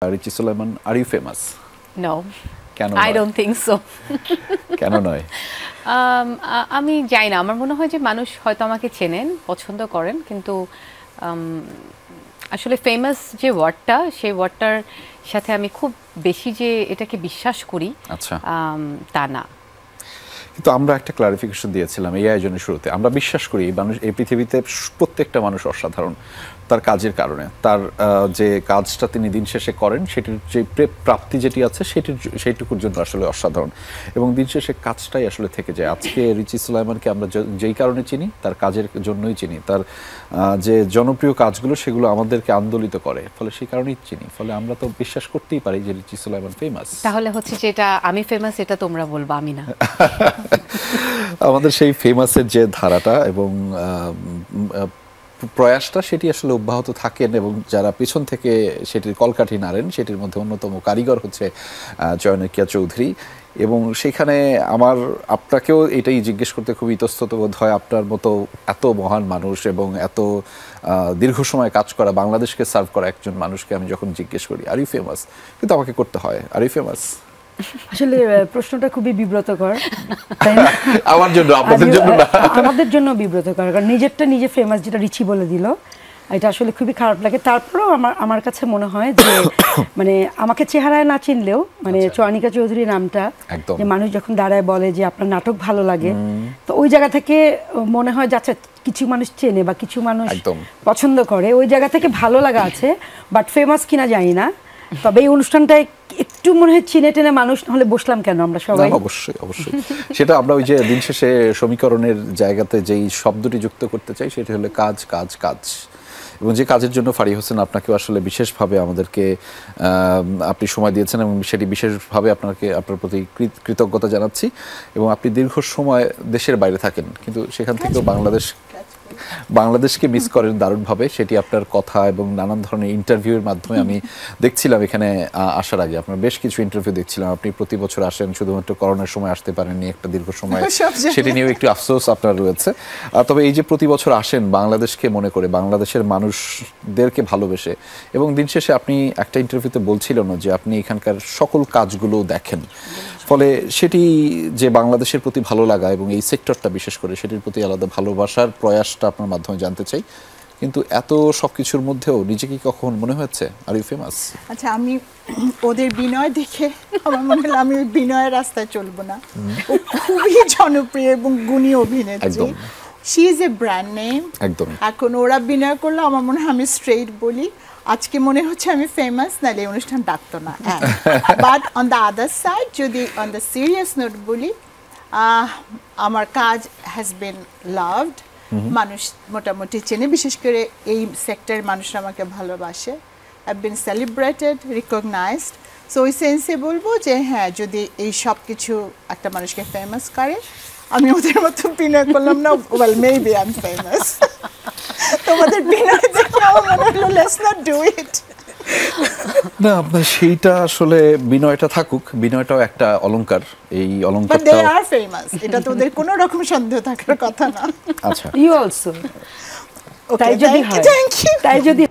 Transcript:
Richie Suleiman, are you famous? No. I don't think so. কেন নয়? আমি জানি না, আমার মনে হয় যে মানুষ হয়তো আমাকে চেনেন, পছন্দ করেন, কিন্তু আসলে ফেমাস যে ওয়ার্ডটা, সেই ওয়ার্ডটার সাথে আমি খুব বেশি যে এটাকে বিশ্বাস করি, আচ্ছা, তা না। কিন্তু আমরা একটা ক্লারিফিকেশন দিয়েছিলাম এই আয়োজনের শুরুতে। আমরা বিশ্বাস করি মানুষ, এই পৃথিবীতে প্রত্যেকটা মানুষ অসাধারণ তার কাজের কারণে। তার যে কাজটা তিনি দিন শেষে করেন সেটির যে প্রাপ্তি যেটি আছে সেইটুকুর জন্য আসলে অসাধারণ, এবং দিন শেষে কাজটাই আসলে থেকে যায়। আজকে রিচি সুলাইমানকে আমরা যেই কারণে চিনি, তার কাজের জন্যই চিনি। তার যে জনপ্রিয় কাজগুলো সেগুলো আমাদেরকে আন্দোলিত করে, ফলে সেই কারণেই চিনি। ফলে আমরা তো বিশ্বাস করতেই পারি যে রিচি সুলাইমান ফেমাস। তাহলে হচ্ছে যে এটা আমি ফেমাস, এটা তোমরা বলবা, আমি না। আমাদের সেই ফেমাসের যে ধারাটা এবং প্রয়াসটা, সেটি আসলে অব্যাহত থাকেন, এবং যারা পিছন থেকে সেটির কলকাঠি নাড়েন সেটির মধ্যে অন্যতম কারিগর হচ্ছে চয়নিকা চৌধুরী। এবং সেখানে আপনাকেও এটাই জিজ্ঞেস করতে খুব ইতস্তত বোধ হয়, আপনার মতো এত মহান মানুষ এবং এত দীর্ঘ সময় কাজ করা, বাংলাদেশকে সার্ভ করা একজন মানুষকে আমি যখন জিজ্ঞেস করি আর ইউ ফেমাস, কিন্তু আমাকে করতে হয় আর ইউ ফেমাস। আসলে প্রশ্নটা খুবই বিব্রতকর, তাই না? আমার জন্য, আপনাদের জন্য না। আমাদের জন্য বিব্রতকর, কারণ নিজেরটা নিজে ফেমাস যেটা রিচি বলে দিল, এটা আসলে খুবই খারাপ লাগে। তারপরেও আমার কাছে মনে হয় যে মানে আমাকে চেহারায় না চিনলেও মানে চয়নিকা চৌধুরী নামটা, যে মানুষ যখন দাঁড়ায় বলে যে আপনার নাটক ভালো লাগে, তো ওই জায়গা থেকে মনে হয় যাচ্ছে কিছু মানুষ চেনে বা কিছু মানুষ পছন্দ করে, ওই জায়গা থেকে ভালো লাগা আছে। বাট ফেমাস কিনা জানি না, তবে এই অনুষ্ঠানটায় একটু মনে হয় চিনে টেনে মানুষ হলে বসলাম কেন আমরা সবাই। অবশ্যই অবশ্যই সেটা আমরা ওই যে দিন শেষে সমীকরণের জায়গাতে যেই শব্দটি যুক্ত করতে চাই সেটি হলো কাজ কাজ কাজ। এবং যে কাজের জন্য ফারি হোসেন আপনাকেও আসলে বিশেষভাবে আমাদেরকে আপনি সময় দিয়েছেন, এবং সেটি বিশেষভাবে আপনার প্রতি কৃতজ্ঞতা জানাচ্ছি। এবং আপনি দীর্ঘ সময় দেশের বাইরে থাকেন, কিন্তু সেখান থেকেও বাংলাদেশকে মিস করেন দারুণভাবে। সেটি আপনার কথা এবং নানান ধরনের ইন্টারভিউয়ের মাধ্যমে আমি দেখছিলাম। এখানে আসার আগে আপনার বেশ কিছু ইন্টারভিউ দেখছিলাম। আপনি প্রতি বছর আসেন, শুধুমাত্র করোনার সময় আসতে পারেননি একটা দীর্ঘ সময়, সেটি নিয়েও একটু আফসোস আপনার রয়েছে। তবে এই যে প্রতি বছর আসেন বাংলাদেশকে মনে করে, বাংলাদেশের মানুষদেরকে ভালোবেসে, এবং দিন শেষে আপনি একটা ইন্টারভিউতে বলছিলেন যে আপনি এখানকার সকল কাজগুলো দেখেন, ফলে সেটি যে বাংলাদেশের প্রতি ভালো লাগা এবং এই সেক্টরটা বিশেষ করে সেটির প্রতি আলাদা ভালোবাসার প্রয়াসটা আপনার মাধ্যমে জানতে চাই। কিন্তু এত সবকিছুর মধ্যেও নিজেকে কখন মনে হয়েছে আর ইউ ফেমাস? আচ্ছা, আমি ওদের বিনয় দেখে আমার মনে হলো আমি ওই বিনয়ের রাস্তায় চলবো না। ও খুবই জনপ্রিয় এবং গুণী অভিনেত্রী, she is a brand name. একদম। এখন ওরা বিনয় করলে আমার মনে হয় আমি স্ট্রেইট বলি, আজকে মনে হচ্ছে আমি ফেমাস, নাহলে এই অনুষ্ঠান ডাকতো না। But on the other side, যদি অন দ্য সিরিয়াস নোট বলি, আমার কাজ হ্যাজ বিন লাভড। মানুষ মোটামুটি চেনে, বিশেষ করে এই সেক্টরের মানুষরা আমাকে ভালোবাসে। I been celebrated, recognized. So ওই সেন্সে বলবো যে হ্যাঁ, যদি এই সব কিছু একটা মানুষকে ফেমাস করে, আমি ওদের মতো বিনয় করলাম না, well maybe I am famous. তোমাদের বিনয় দেখে আমার মনে হলো লেটস নট ডু ইট। না, আপনার সেইটা আসলে বিনয়টা থাকুক, বিনয়টাও একটা অলংকার। এই অলংকারটা, বাট দে আর ফেমাস, এটা তো ওদের কোনো রকম সন্দেহ থাকার কথা না। আচ্ছা, ইউ অলসো। তাই যদি হয়, তাই যদি